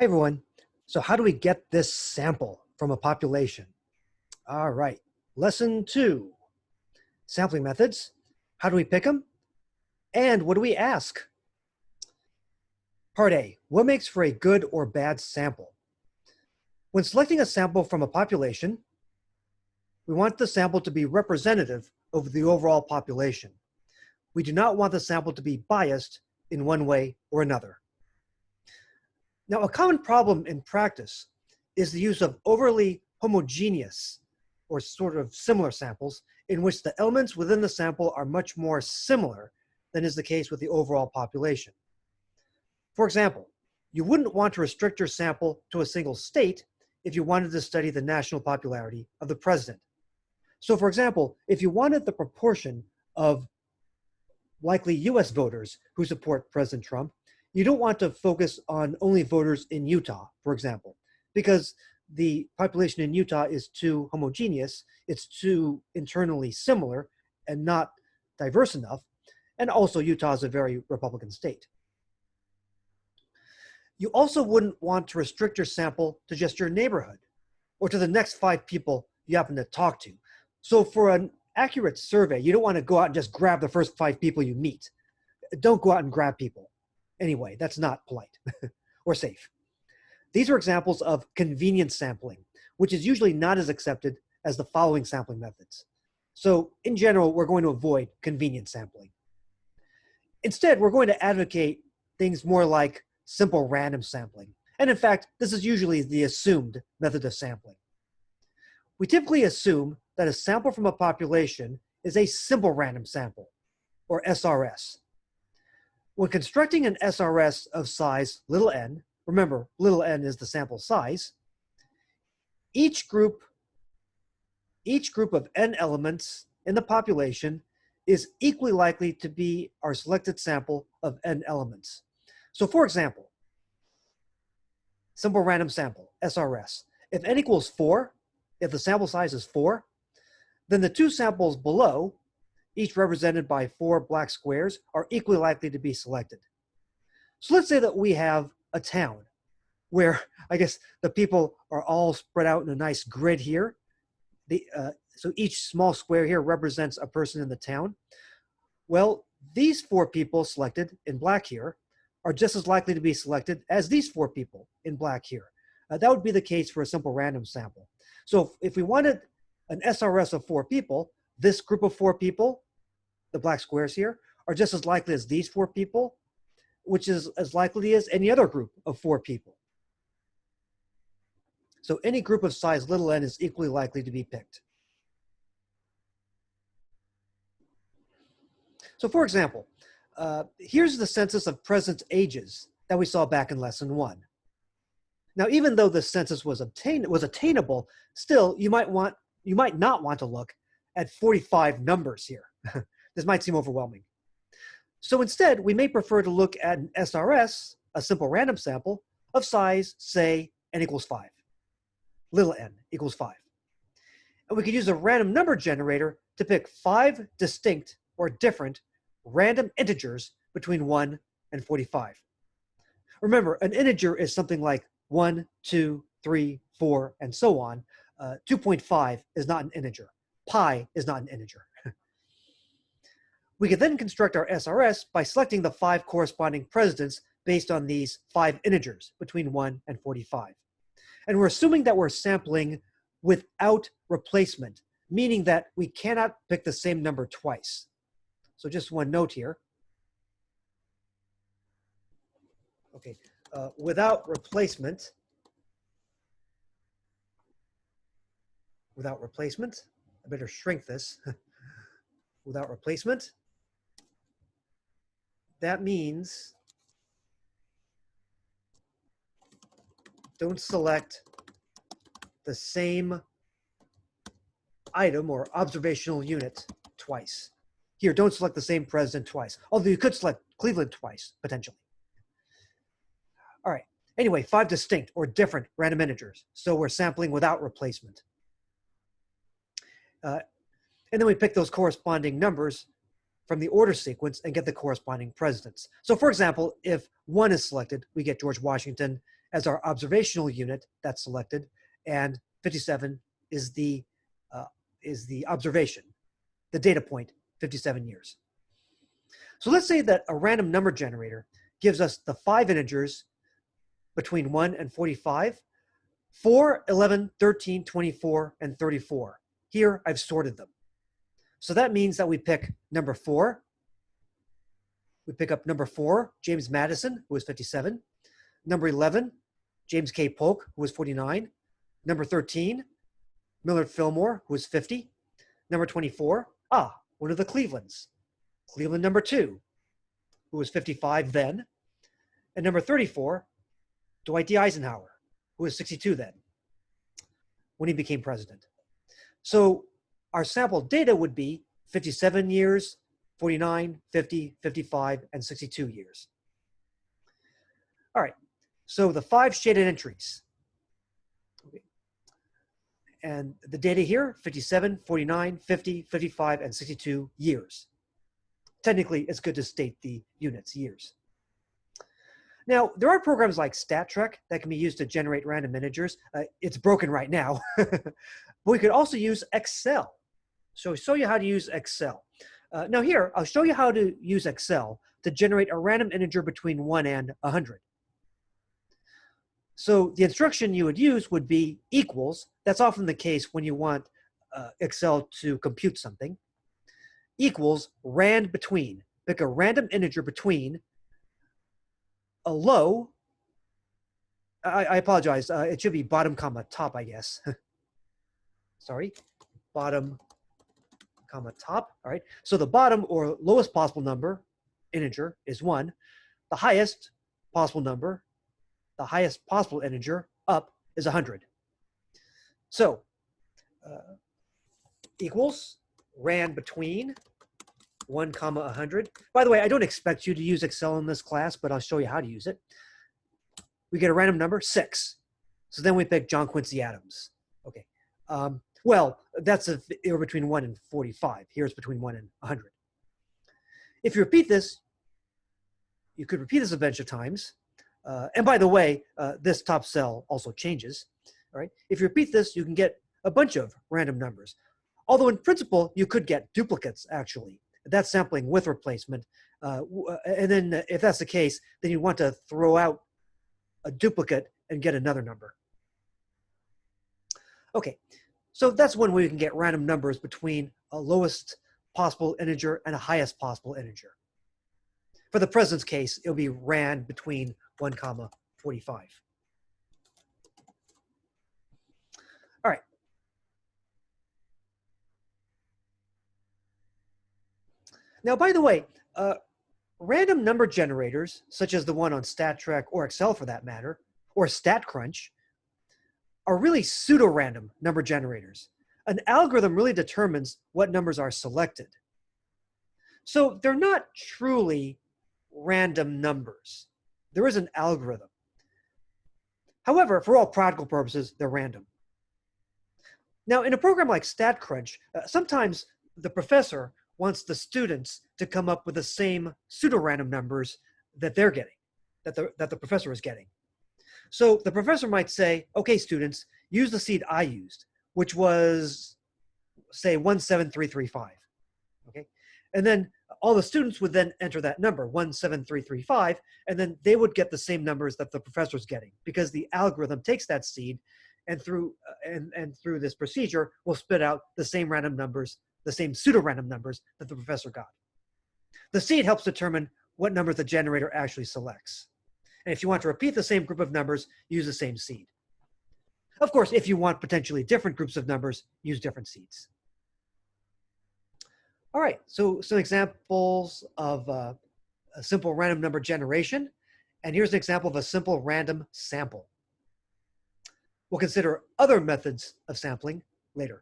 Hey everyone. So how do we get this sample from a population? All right. Lesson 2, sampling methods. How do we pick them? And what do we ask? Part A, what makes for a good or bad sample? When selecting a sample from a population, we want the sample to be representative of the overall population. We do not want the sample to be biased in one way or another. Now, a common problem in practice is the use of overly homogeneous or sort of similar samples in which the elements within the sample are much more similar than is the case with the overall population. For example, you wouldn't want to restrict your sample to a single state if you wanted to study the national popularity of the president. So for example, if you wanted the proportion of likely US voters who support President Trump, you don't want to focus on only voters in Utah, for example, because the population in Utah is too homogeneous, it's too internally similar and not diverse enough, and also Utah is a very Republican state. You also wouldn't want to restrict your sample to just your neighborhood or to the next 5 people you happen to talk to. So for an accurate survey, you don't want to go out and just grab the first 5 people you meet. Don't go out and grab people. Anyway, that's not polite or safe. These are examples of convenience sampling, which is usually not as accepted as the following sampling methods. So in general, we're going to avoid convenience sampling. Instead, we're going to advocate things more like simple random sampling. And in fact, this is usually the assumed method of sampling. We typically assume that a sample from a population is a simple random sample, or SRS. When constructing an SRS of size little n, remember little n is the sample size, each group of n elements in the population is equally likely to be our selected sample of n elements. So for example, simple random sample, SRS. If n equals 4, if the sample size is 4, then the 2 samples below, each represented by 4 black squares, are equally likely to be selected. So let's say that we have a town where I guess the people are all spread out in a nice grid here. So each small square here represents a person in the town. Well, these 4 people selected in black here are just as likely to be selected as these 4 people in black here. That would be the case for a simple random sample. So if we wanted an SRS of 4 people, this group of 4 people, the black squares here, are just as likely as these 4 people, which is as likely as any other group of 4 people. So any group of size little n is equally likely to be picked. So for example, here's the census of presidents' ages that we saw back in lesson 1. Now, even though the census was attainable, still you might not want to look at 45 numbers here. This might seem overwhelming. So instead, we may prefer to look at an SRS, a simple random sample, of size, say, n equals 5. Little n equals 5. And we could use a random number generator to pick 5 distinct or different random integers between 1 and 45. Remember, an integer is something like 1, 2, 3, 4, and so on. 2.5 is not an integer. Pi is not an integer. We could then construct our SRS by selecting the 5 corresponding presidents based on these 5 integers between 1 and 45. And we're assuming that we're sampling without replacement, meaning that we cannot pick the same number twice. So just one note here. Okay, without replacement, I better shrink this. Without replacement, that means don't select the same item or observational unit twice. Here, don't select the same president twice, although you could select Cleveland twice, potentially. All right, anyway, 5 distinct or different random integers. So we're sampling without replacement. And then we pick those corresponding numbers from the order sequence and get the corresponding presidents. So for example, if 1 is selected, we get George Washington, as our observational unit that's selected, and 57 is the observation, the data point, 57 years. So let's say that a random number generator gives us the 5 integers between 1 and 45, 4, 11, 13, 24, and 34. Here, I've sorted them. So that means that we pick number 4. We pick up number 4, James Madison, who was 57. Number 11, James K. Polk, who was 49. Number 13, Millard Fillmore, who was 50. Number 24, one of the Clevelands. Cleveland number 2, who was 55 then. And number 34, Dwight D. Eisenhower, who was 62 then, when he became president. So our sample data would be 57 years, 49, 50, 55, and 62 years. All right, so the 5 shaded entries. Okay. And the data here, 57, 49, 50, 55, and 62 years. Technically, it's good to state the units, years. Now, there are programs like StatTrak that can be used to generate random integers. It's broken right now. But we could also use Excel. So I'll show you how to use Excel. Now here, I'll show you how to use Excel to generate a random integer between 1 and 100. So the instruction you would use would be equals. That's often the case when you want Excel to compute something. Equals rand between. Pick a random integer between a low, I apologize, it should be bottom comma top, I guess. Sorry, bottom comma top, all right? So the bottom or lowest possible number, integer, is 1. The highest possible number, the highest possible integer, up, is 100. So, equals rand between 1 comma 100. By the way, I don't expect you to use Excel in this class, but I'll show you how to use it. We get a random number, 6. So then we pick John Quincy Adams. Okay. Well, that's if you're between 1 and 45. Here's between 1 and 100. If you repeat this, you could repeat this a bunch of times. And by the way, this top cell also changes. All right. If you repeat this, you can get a bunch of random numbers. Although in principle, you could get duplicates, actually. That's sampling with replacement. And then if that's the case, then you want to throw out a duplicate and get another number. Okay, so that's one way you can get random numbers between a lowest possible integer and a highest possible integer. For the president's case, it'll be rand between 1 comma 45. All right. Now, by the way, random number generators, such as the one on StatTrak or Excel for that matter, or StatCrunch, are really pseudo-random number generators. An algorithm really determines what numbers are selected. So they're not truly random numbers. There is an algorithm. However, for all practical purposes, they're random. Now, in a program like StatCrunch, sometimes the professor wants the students to come up with the same pseudo-random numbers that they're getting, that the professor is getting. So the professor might say, okay, students, use the seed I used, which was, say, 17335, okay? And then all the students would then enter that number, 17335, and then they would get the same numbers that the professor's getting, because the algorithm takes that seed and through this procedure will spit out the same random numbers, the same pseudo-random numbers that the professor got. The seed helps determine what numbers the generator actually selects. And if you want to repeat the same group of numbers, use the same seed. Of course, if you want potentially different groups of numbers, use different seeds. All right, so some examples of a simple random number generation. And here's an example of a simple random sample. We'll consider other methods of sampling later.